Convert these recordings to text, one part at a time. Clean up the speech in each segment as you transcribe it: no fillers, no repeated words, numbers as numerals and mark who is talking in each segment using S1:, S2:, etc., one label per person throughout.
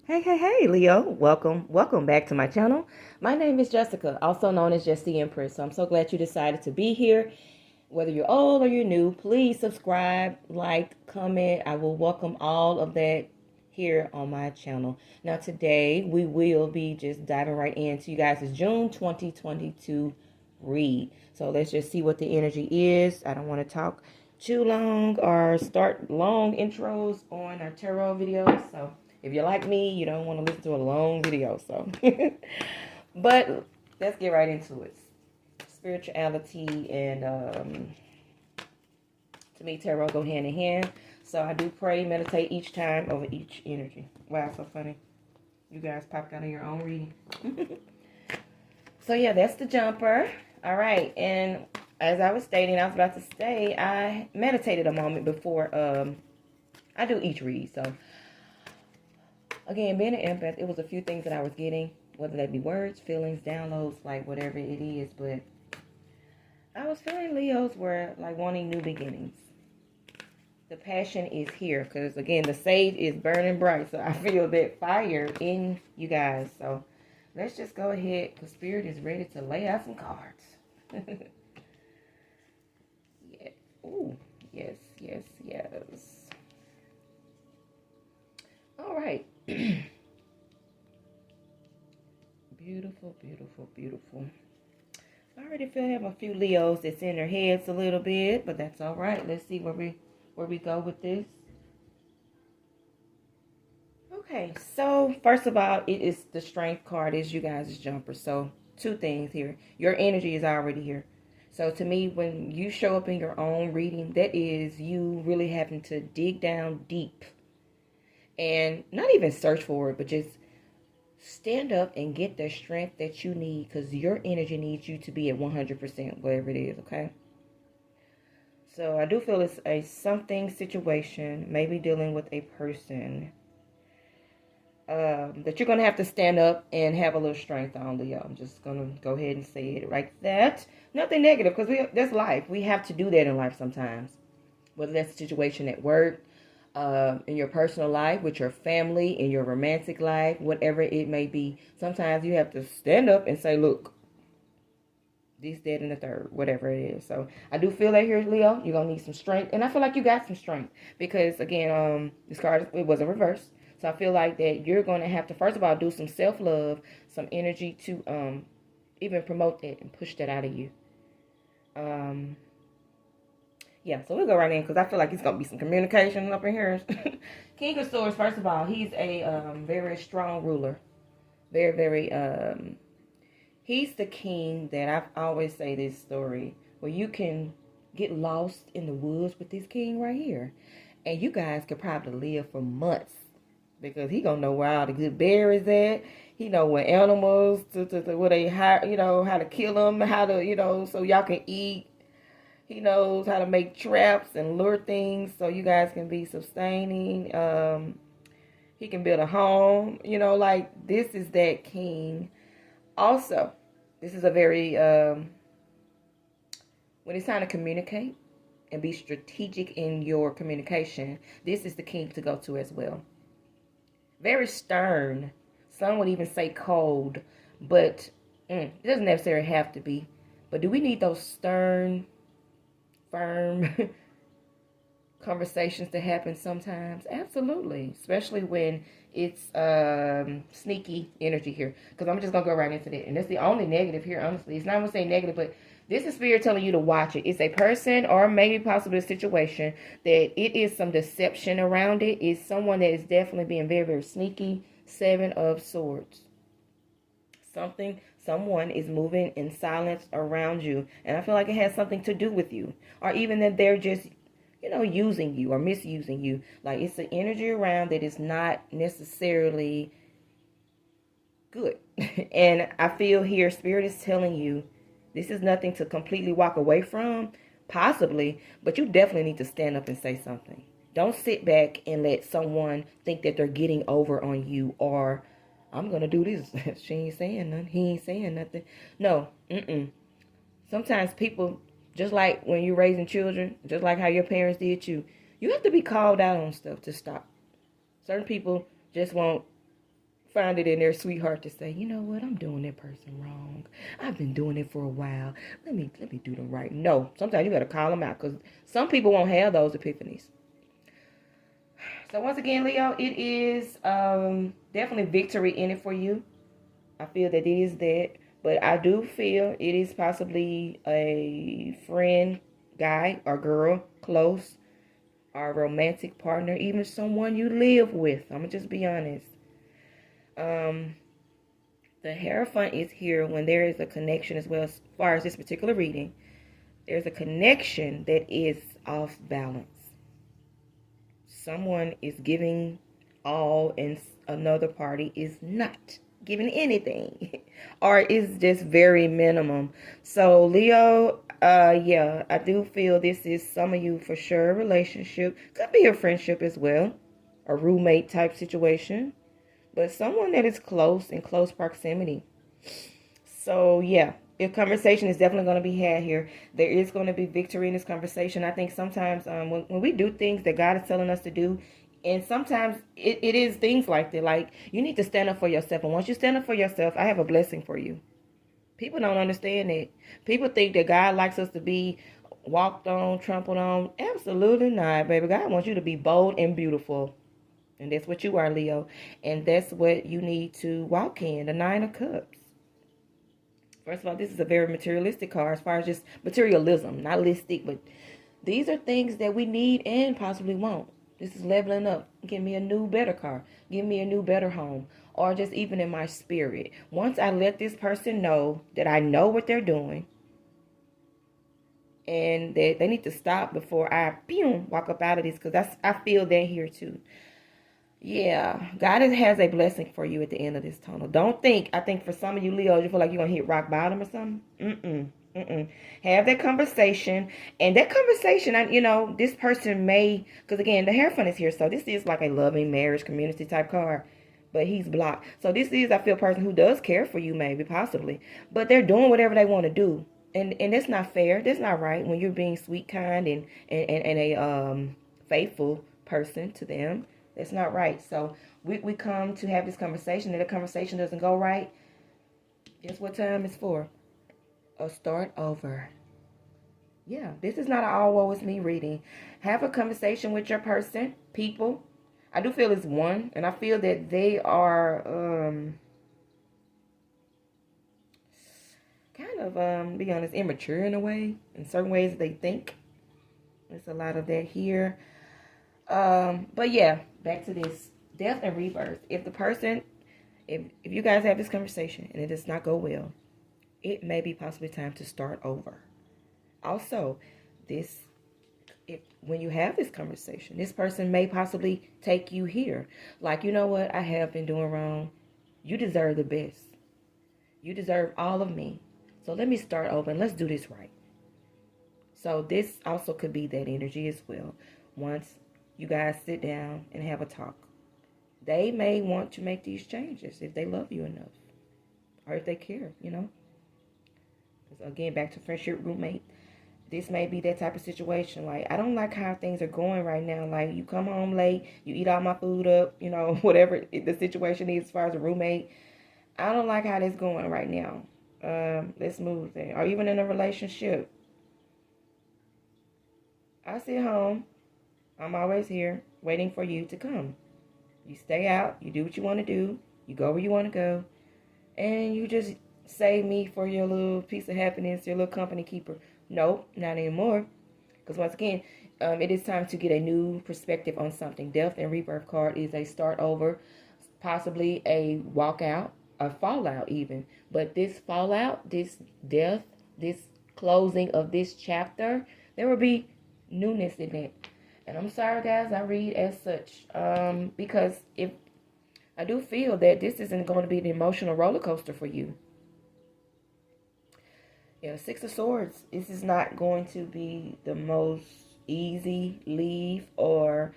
S1: Hey, Leo. Welcome back to my channel. My name is Jessica, also known as JessDempress. So I'm so glad you decided to be here. Whether you're old or you're new, please subscribe, like, comment. I will welcome all of that here on my channel. Now today we will be just diving right into you guys' June 2022 read. So let's just see what the energy is. I don't want to talk too long or start long intros on our tarot videos. So if you're like me, you don't want to listen to a long video. So, but let's get right into it. Spirituality and to me, tarot go hand in hand. So I do pray, meditate each time over each energy. Wow, so funny. You guys popped out of your own reading. So yeah, that's the jumper. All right, and as I was stating, I was about to say, I meditated a moment before I do each read. So again, being an empath, it was a few things that I was getting, whether that be words, feelings, downloads, like whatever it is. But I was feeling Leos were like wanting new beginnings. The passion is here because, again, the sage is burning bright. So I feel that fire in you guys. So let's just go ahead because Spirit is ready to lay out some cards. Yeah. Ooh, yes. All right. Beautiful. I already feel I have a few Leos that's in their heads a little bit, but that's all right. Let's see where we go with this. Okay, so first of all, it is the strength card is you guys' jumper. So two things here. Your energy is already here. So to me, when you show up in your own reading, that is you really having to dig down deep and not even search for it, but just stand up and get the strength that you need because your energy needs you to be at 100%, whatever it is, okay? So I do feel it's a something situation, maybe dealing with a person that you're going to have to stand up and have a little strength on, Leo. I'm just going to go ahead and say it like that. Nothing negative because that's life. We have to do that in life sometimes. Whether that's a situation at work, in your personal life, with your family, in your romantic life, whatever it may be. Sometimes you have to stand up and say, look, this, that, and the third, whatever it is. So I do feel that here, Leo, you're going to need some strength. And I feel like you got some strength because, again, this card, it wasn't reversed. So I feel like that you're going to have to, first of all, do some self-love, some energy to even promote that and push that out of you. Yeah, so we'll go right in because I feel like it's going to be some communication up in here. King of Swords, first of all, he's a very strong ruler. Very, he's the king that I always say this story where you can get lost in the woods with this king right here. And you guys could probably live for months because he gonna know where all the good berries at. He know what animals where they how to kill them, how to so y'all can eat. He knows how to make traps and lure things so you guys can be sustaining. He can build a home. Like this is that king. Also, this is a very when it's time to communicate and be strategic in your communication, this is the king to go to as well. Very stern. Some would even say cold, but it doesn't necessarily have to be. But do we need those stern, firm conversations to happen sometimes? Absolutely, especially when it's sneaky energy here, because I'm just gonna go right into that, and that's the only negative here. Honestly, it's not gonna say negative, but this is Spirit telling you to watch it. It's a person or maybe possibly a situation that it is some deception around it. It's someone that is definitely being very sneaky. 7 of Swords. Someone is moving in silence around you. And I feel like it has something to do with you. Or even that they're just, using you or misusing you. Like it's the energy around that is not necessarily good. And I feel here Spirit is telling you this is nothing to completely walk away from, possibly, but you definitely need to stand up and say something. Don't sit back and let someone think that they're getting over on you or I'm going to do this. She ain't saying nothing. He ain't saying nothing. No. Sometimes people, just like when you're raising children, just like how your parents did you have to be called out on stuff to stop. Certain people just won't find it in their sweetheart to say, you know what, I'm doing that person wrong. I've been doing it for a while. Let me do them right. No, sometimes you gotta call them out because some people won't have those epiphanies. So once again, Leo, it is definitely victory in it for you. I feel that it is that, but I do feel it is possibly a friend, guy or girl, close, or romantic partner, even someone you live with. I'm gonna just be honest. The Hierophant is here when there is a connection as well as far as this particular reading. There's a connection that is off balance. Someone is giving all and another party is not giving anything or is just very minimum. So Leo, yeah, I do feel this is some of you for sure. Relationship could be a friendship as well, a roommate type situation, but someone that is close in close proximity. So yeah, a conversation is definitely going to be had here. There is going to be victory in this conversation. I think sometimes when we do things that God is telling us to do, and sometimes it is things like that. Like, you need to stand up for yourself. And once you stand up for yourself, I have a blessing for you. People don't understand that. People think that God likes us to be walked on, trampled on. Absolutely not, baby. God wants you to be bold and beautiful. And that's what you are, Leo. And that's what you need to walk in, the Nine of Cups. First of all, this is a very materialistic card as far as just materialism, not listic, but these are things that we need and possibly want. This is leveling up. Give me a new, better car. Give me a new, better home. Or just even in my spirit. Once I let this person know that I know what they're doing and that they need to stop before I walk up out of this, because I feel that here too. Yeah, God has a blessing for you at the end of this tunnel. Don't think, I think for some of you Leos, you feel like you're going to hit rock bottom or something. Have that conversation. And that conversation, this person may, because again, the Hierophant is here. So this is like a loving marriage community type card. But he's blocked. So this is, I feel, a person who does care for you, maybe, possibly. But they're doing whatever they want to do. And that's not fair. That's not right when you're being sweet, kind, and a faithful person to them. That's not right. So we come to have this conversation. And the conversation doesn't go right. Guess what time it's for? A start over. Yeah, this is not an all woe is me reading. Have a conversation with your person, people. I do feel it's one, and I feel that they are kind of, be honest, immature in a way. In certain ways they think. There's a lot of that here. But yeah, back to this. Death and rebirth. If the person, if you guys have this conversation and it does not go well, it may be possibly time to start over. Also, when you have this conversation, this person may possibly take you here. Like, you know what? I have been doing wrong. You deserve the best. You deserve all of me. So let me start over and let's do this right. So this also could be that energy as well. Once you guys sit down and have a talk, they may want to make these changes if they love you enough. Or if they care, Again, back to friendship, roommate. This may be that type of situation. Like, I don't like how things are going right now. Like, you come home late, you eat all my food up, whatever the situation is as far as a roommate. I don't like how this going right now. Let's move there. Or even in a relationship. I sit home. I'm always here waiting for you to come. You stay out. You do what you want to do. You go where you want to go. And you just save me for your little piece of happiness, your little company keeper. Nope, not anymore. Because once again, it is time to get a new perspective on something. Death and rebirth card is a start over, possibly a walkout, a fallout even. But this fallout, this death, this closing of this chapter, there will be newness in it. And I'm sorry, guys, I read as such. Because if I do feel that this isn't going to be an emotional roller coaster for you. Yeah, Six of Swords. This is not going to be the most easy leave or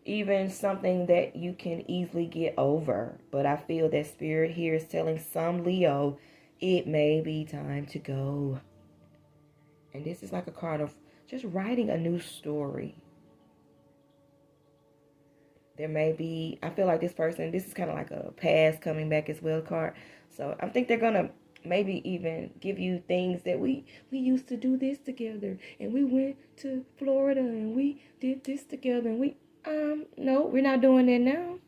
S1: even something that you can easily get over. But I feel that Spirit here is telling some Leo, it may be time to go. And this is like a card of just writing a new story. There may be, I feel like this person, this is kind of like a past coming back as well card. So I think they're going to maybe even give you things that we used to do this together. And we went to Florida and we did this together. And no, we're not doing that now.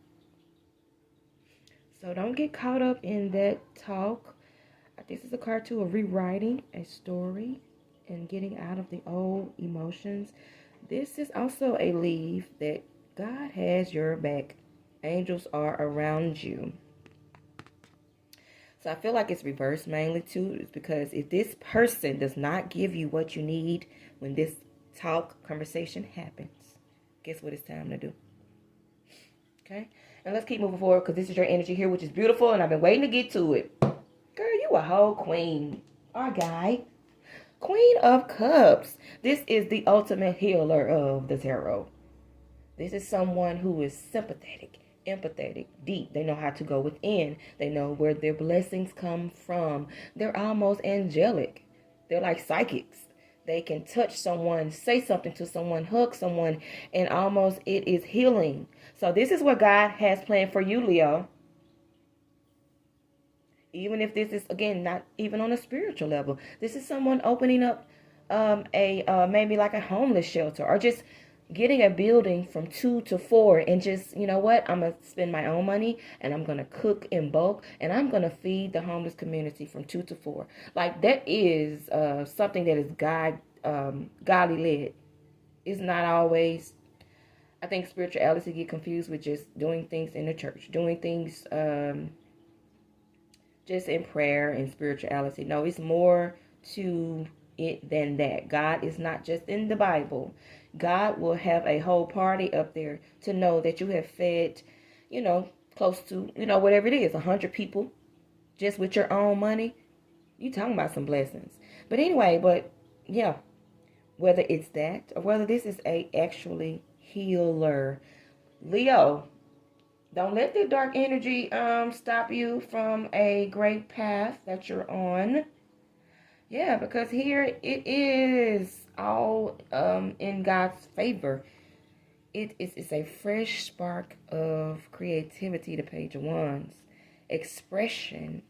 S1: So don't get caught up in that talk. This is a card too of rewriting a story and getting out of the old emotions. This is also a leave that God has your back. Angels are around you. So I feel like it's reversed mainly too. It's because if this person does not give you what you need when this conversation happens, guess what it's time to do? Okay? And let's keep moving forward because this is your energy here, which is beautiful. And I've been waiting to get to it. Girl, you a whole queen. Our guy. Queen of Cups. This is the ultimate healer of the tarot. This is someone who is sympathetic, empathetic, deep. They know how to go within. They know where their blessings come from. They're almost angelic. They're like psychics. They can touch someone, say something to someone, hug someone, and almost it is healing. So this is what God has planned for you, Leo. Even if this is, again, not even on a spiritual level. This is someone opening up maybe like a homeless shelter or just getting a building from 2 to 4 and just, you know what, I'm going to spend my own money and I'm going to cook in bulk and I'm going to feed the homeless community from 2 to 4. Like that is something that is godly led. It's not always, I think spirituality get confused with just doing things in the church, doing things just in prayer and spirituality. No, it's more to it than that. God is not just in the Bible. God will have a whole party up there to know that you have fed, close to, whatever it is, 100 people just with your own money. You talking about some blessings. But anyway, yeah, whether it's that or whether this is a actually healer. Leo, don't let the dark energy stop you from a great path that you're on. Yeah, because here it is all in God's favor. It's a fresh spark of creativity, the Page of Wands. Expression.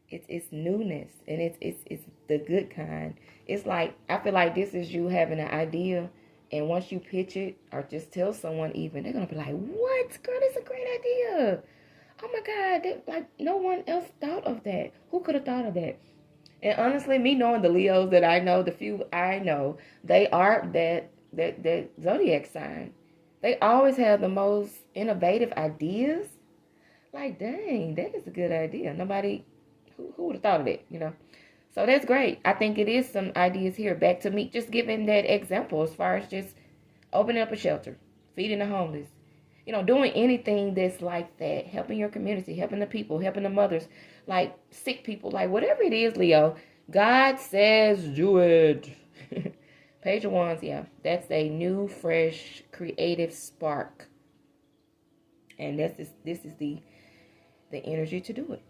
S1: It's newness, and it's the good kind. It's like, I feel like this is you having an idea, and once you pitch it or just tell someone even, they're going to be like, what? Girl, that's a great idea. Oh my God, no one else thought of that. Who could have thought of that? And honestly, me knowing the Leos that I know, the few I know, they are that zodiac sign. They always have the most innovative ideas. Like, dang, that is a good idea. Nobody, who would have thought of it, So that's great. I think it is some ideas here. Back to me, just giving that example as far as just opening up a shelter, feeding the homeless, doing anything that's like that, helping your community, helping the people, helping the mothers, like sick people, like whatever it is, Leo, God says do it. Page of Wands, yeah, that's a new, fresh, creative spark. And this is the energy to do it.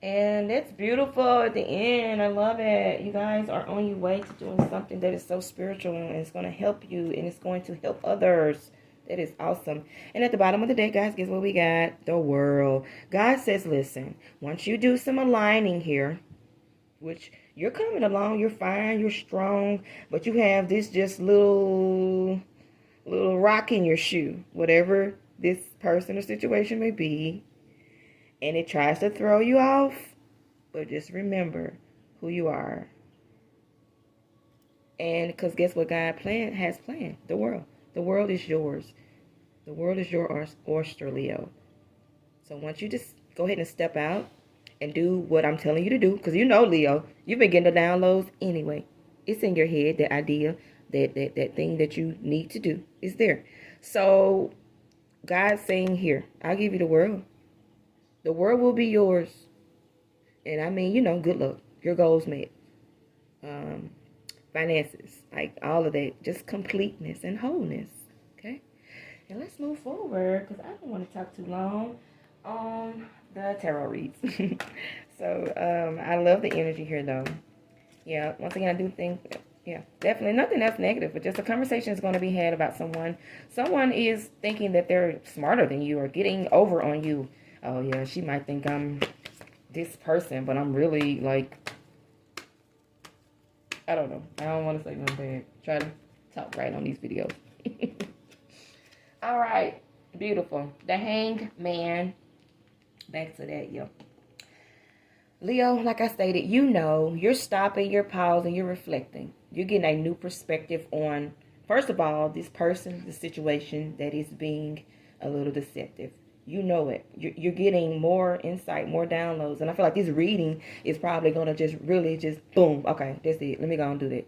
S1: And that's beautiful at the end. I love it. You guys are on your way to doing something that is so spiritual and it's going to help you and it's going to help others. That is awesome. And at the bottom of the deck, guys, guess what we got? The World. God says, listen, once you do some aligning here, which you're coming along, you're fine, you're strong, but you have this just little rock in your shoe, whatever this person or situation may be. And it tries to throw you off. But just remember who you are. And because guess what God has planned? The world. The world is yours. The world is your oyster, Leo. So once you just go ahead and step out and do what I'm telling you to do. Because Leo, you've been getting the downloads anyway. It's in your head, that idea, that thing that you need to do is there. So God's saying here, I'll give you the world. The world will be yours. And I mean, good luck. Your goals met. Finances. Like all of that. Just completeness and wholeness. Okay? And let's move forward. Because I don't want to talk too long on the tarot reads. So, I love the energy here though. Yeah, once again, I do think Yeah, definitely nothing else negative, but just a conversation is going to be had about someone. Someone is thinking that they're smarter than you or getting over on you. Oh, yeah, she might think I'm this person, but I'm really like, I don't know. I don't want to say nothing bad. Try to talk right on these videos. All right, beautiful. The Hanged Man. Back to that, yo. Leo, like I stated, you know, you're stopping, you're pausing, you're reflecting. You're getting a new perspective on, first of all, this person, the situation that is being a little deceptive. You know it. You're getting more insight, more downloads. And I feel like this reading is probably going to just really just boom. Okay, that's it. Let me go and do that.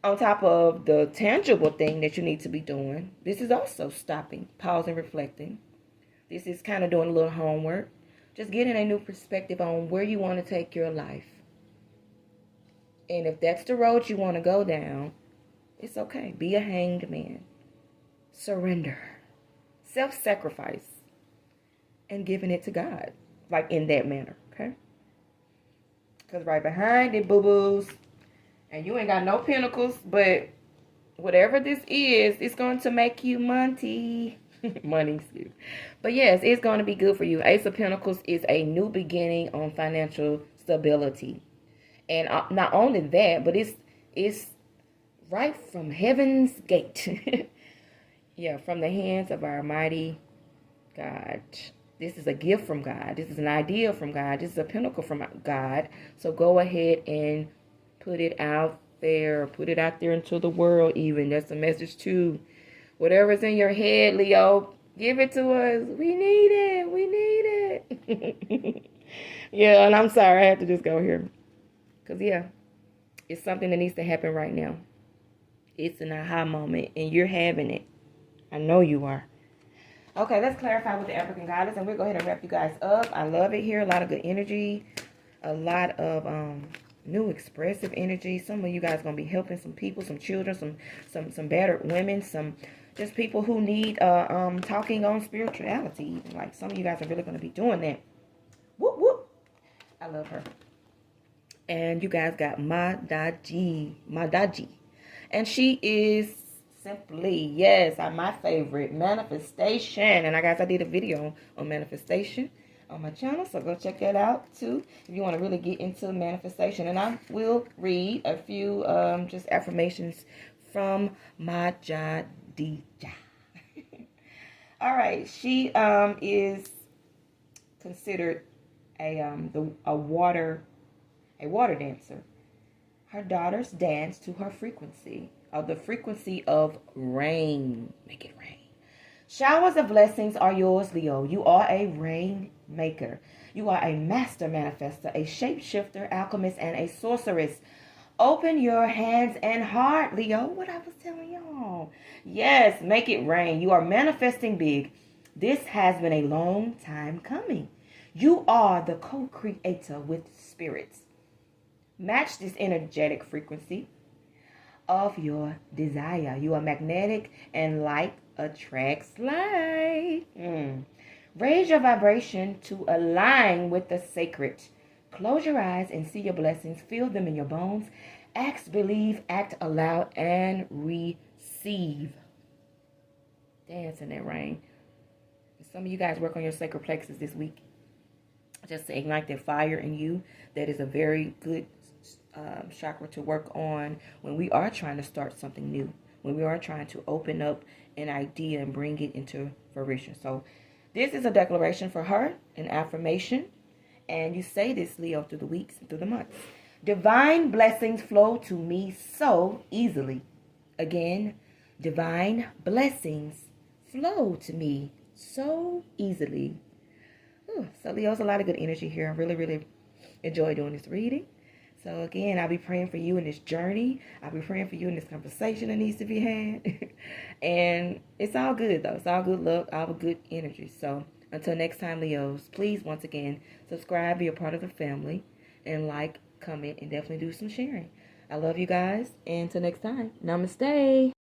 S1: On top of the tangible thing that you need to be doing, this is also stopping, pausing, reflecting. This is kind of doing a little homework. Just getting a new perspective on where you want to take your life. And if that's the road you want to go down, it's okay. Be a hanged man. Surrender. Self-sacrifice. And giving it to God. Like in that manner, okay? Because right behind it, boo-boos, and you ain't got no pinnacles, but whatever this is, it's going to make you money. Money, excuse. But yes, it's going to be good for you. Ace of Pentacles is a new beginning on financial stability. And not only that, but it's right from heaven's gate. Yeah, from the hands of our mighty God. This is a gift from God. This is an idea from God. This is a pinnacle from God. So go ahead and put it out there. Put it out there into the world even. That's a message too. Whatever's in your head, Leo, give it to us. We need it. We need it. Yeah, and I'm sorry. I have to just go here. Because, yeah, it's something that needs to happen right now. It's an aha moment, and you're having it. I know you are. Okay, let's clarify with the African goddess, and we'll go ahead and wrap you guys up. I love it here. A lot of good energy. A lot of new expressive energy. Some of you guys are going to be helping some people, some children, some battered women, some just people who need talking on spirituality. Like some of you guys are really going to be doing that. Whoop, whoop. I love her. And you guys got Madaji. And she is simply, yes, my favorite, manifestation. And I did a video on manifestation on my channel, so go check that out too if you want to really get into manifestation. And I will read a few just affirmations from Madaji. All right, she is considered a water dancer. Her daughters dance to her frequency, of the frequency of rain. Make it rain. Showers of blessings are yours, Leo. You are a rain maker. You are a master manifester, a shapeshifter, alchemist, and a sorceress. Open your hands and heart, Leo. What I was telling y'all. Yes, make it rain. You are manifesting big. This has been a long time coming. You are the co-creator with spirits. Match this energetic frequency of your desire. You are magnetic and light attracts light. Raise your vibration to align with the sacred. Close your eyes and see your blessings. Feel them in your bones. Act, believe, act aloud, and receive. Dance in that rain. Some of you guys work on your sacred plexus this week. Just to ignite that fire in you. That is a very good chakra to work on when we are trying to start something new. When we are trying to open up an idea and bring it into fruition. So this is a declaration for her, an affirmation. And you say this, Leo, through the weeks and through the months. Divine blessings flow to me so easily. Again, divine blessings flow to me so easily. Ooh, so Leo's a lot of good energy here. I really, really enjoy doing this reading. So again, I'll be praying for you in this journey. I'll be praying for you in this conversation that needs to be had. And it's all good, though. It's all good luck, all good energy. So until next time, Leos, please, once again, subscribe, be a part of the family, and like, comment, and definitely do some sharing. I love you guys. And until next time, namaste.